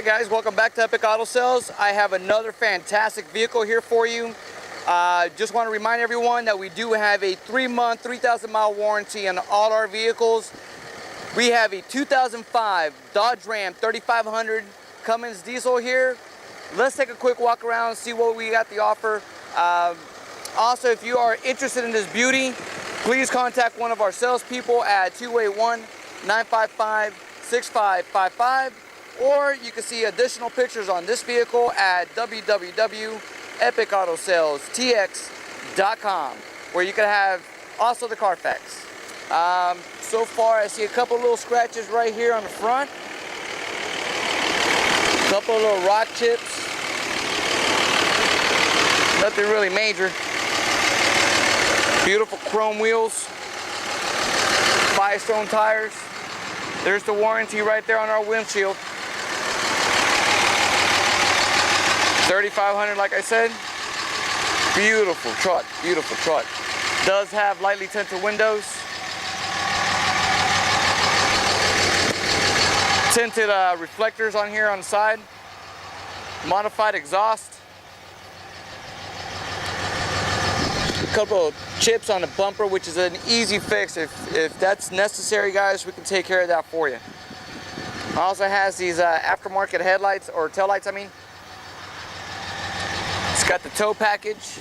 Alright guys, welcome back to Epic Auto Sales. I have another fantastic vehicle here for you. Just want to remind everyone that we do have a 3-month, 3,000 mile warranty on all our vehicles. We have a 2005 Dodge Ram 3500 Cummins diesel here. Let's take a quick walk around and see what we got the offer. Also, if you are interested in this beauty, please contact one of our salespeople at 281-955-6555. Or you can see additional pictures on this vehicle at www.epicautosalestx.com, where you can have also the Carfax. So far I see a couple little scratches right here on the front, a couple of little rock chips, nothing really major. Beautiful chrome wheels, Firestone tires. There's the warranty right there on our windshield. 3,500, like I said. Beautiful truck, beautiful truck. Does have lightly tinted windows. Tinted reflectors on here on the side. Modified exhaust. A couple of chips on the bumper, which is an easy fix. If that's necessary, guys, we can take care of that for you. Also has these aftermarket headlights, or taillights, I mean. It's got the tow package.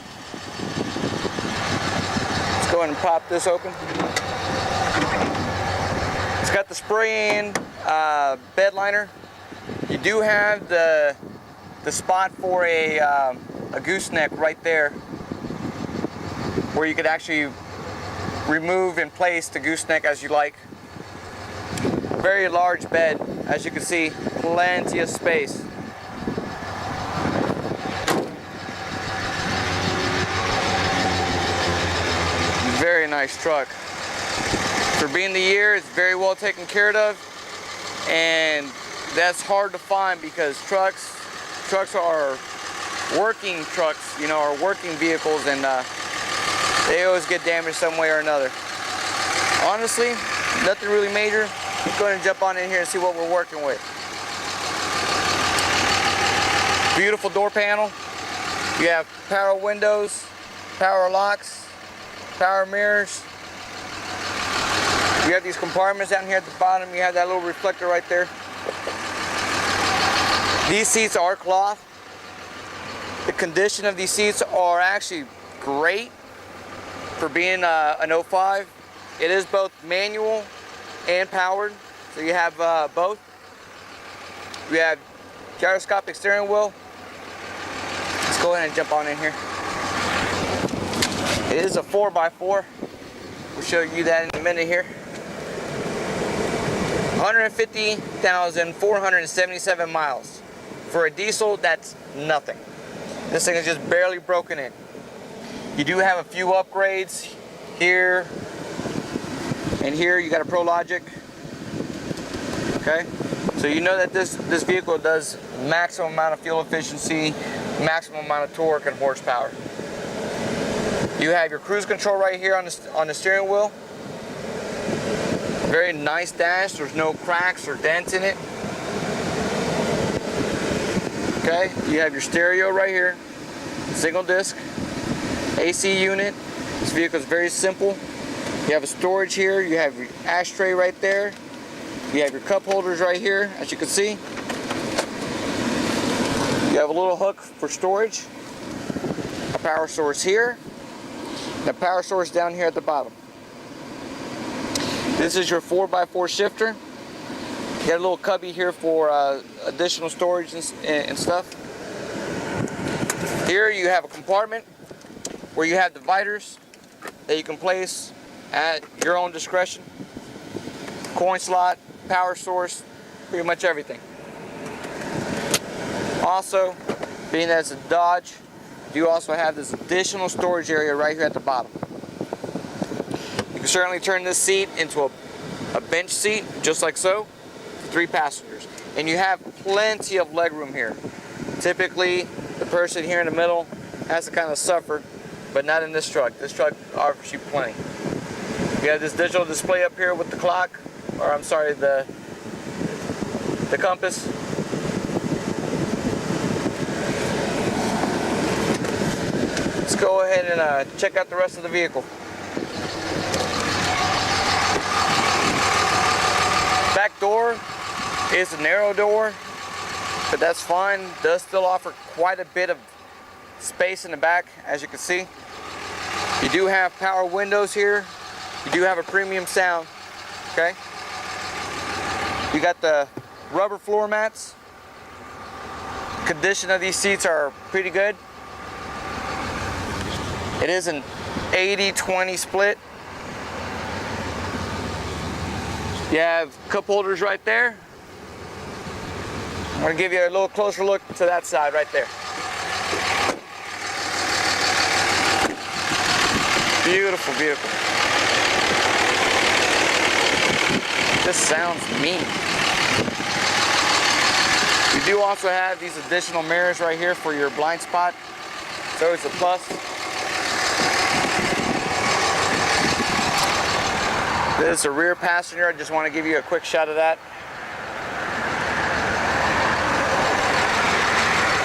Let's go ahead and pop this open. It's got the spray-in bed liner. You do have the spot for a gooseneck right there, where you could actually remove and place the gooseneck as you like. Very large bed, as you can see, plenty of space. Very nice truck. For being the year, it's very well taken care of, and that's hard to find because trucks are working trucks, you know, are working vehicles, and they always get damaged some way or another. Honestly, nothing really major. Let's go ahead and jump on in here and see what we're working with. Beautiful door panel. You have power windows, power locks, power mirrors. You have these compartments down here at the bottom. You have that little reflector right there. These seats are cloth. The condition of these seats are actually great for being an 05. It is both manual and powered, so you have both. We have gyroscopic steering wheel. Let's go ahead and jump on in here. It is a 4x4. We'll show you that in a minute here. 150,477 miles. For a diesel, that's nothing. This thing is just barely broken in. You do have a few upgrades here and here. You got a Pro Logic. Okay, so you know that this vehicle does maximum amount of fuel efficiency, maximum amount of torque and horsepower. You have your cruise control right here on the steering wheel. Very nice dash. There's no cracks or dents in it. Okay, you have your stereo right here, single disc, AC unit. This vehicle is very simple. You have a storage here. You have your ashtray right there. You have your cup holders right here, as you can see. You have a little hook for storage. A power source here. The power source down here at the bottom. This is your 4x4 shifter. You got a little cubby here for additional storage and stuff. Here you have a compartment where you have dividers that you can place at your own discretion. Coin slot, power source, pretty much everything. Also, being that it's a Dodge, you also have this additional storage area right here at the bottom. You can certainly turn this seat into a bench seat, just like so, 3 passengers. And you have plenty of leg room here. Typically, the person here in the middle has to kind of suffer, but not in this truck. This truck offers you plenty. You have this digital display up here with the clock, or I'm sorry, the compass. go ahead and check out the rest of the vehicle. Back door is a narrow door, but that's fine. Does still offer quite a bit of space in the back, as you can see. You do have power windows here. You do have a premium sound, okay? You got the rubber floor mats. Condition of these seats are pretty good. It is an 80-20 split. You have cup holders right there. I'm gonna give you a little closer look to that side right there. Beautiful vehicle. This sounds mean. You do also have these additional mirrors right here for your blind spot. It's always a plus. This is a rear passenger. I just want to give you a quick shot of that.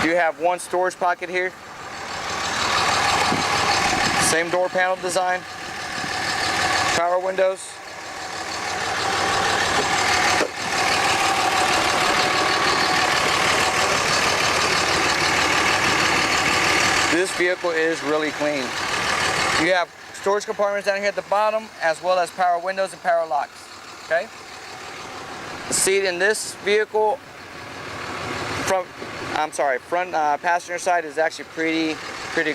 You have one storage pocket here. Same door panel design. Power windows. This vehicle is really clean. You have storage compartments down here at the bottom, as well as power windows and power locks. Okay. The seat in this vehicle, front passenger side is actually pretty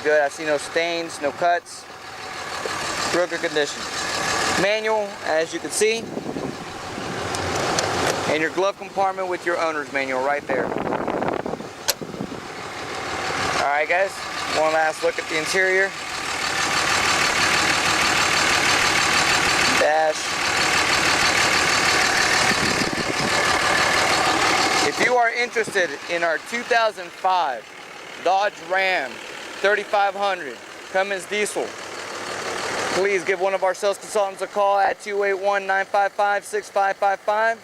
good. I see no stains, no cuts. Real good condition. Manual, as you can see, and your glove compartment with your owner's manual right there. All right, guys. One last look at the interior. Dash. If you are interested in our 2005 Dodge Ram 3500 Cummins diesel, please give one of our sales consultants a call at 281-955-6555,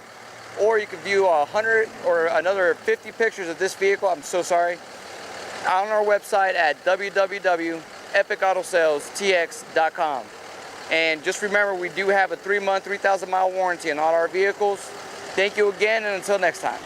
or you can view 100 or another 50 pictures of this vehicle, I'm so sorry, on our website at www.epicautosalestx.com. And just remember, we do have a 3-month, 3,000-mile warranty on all our vehicles. Thank you again, and until next time.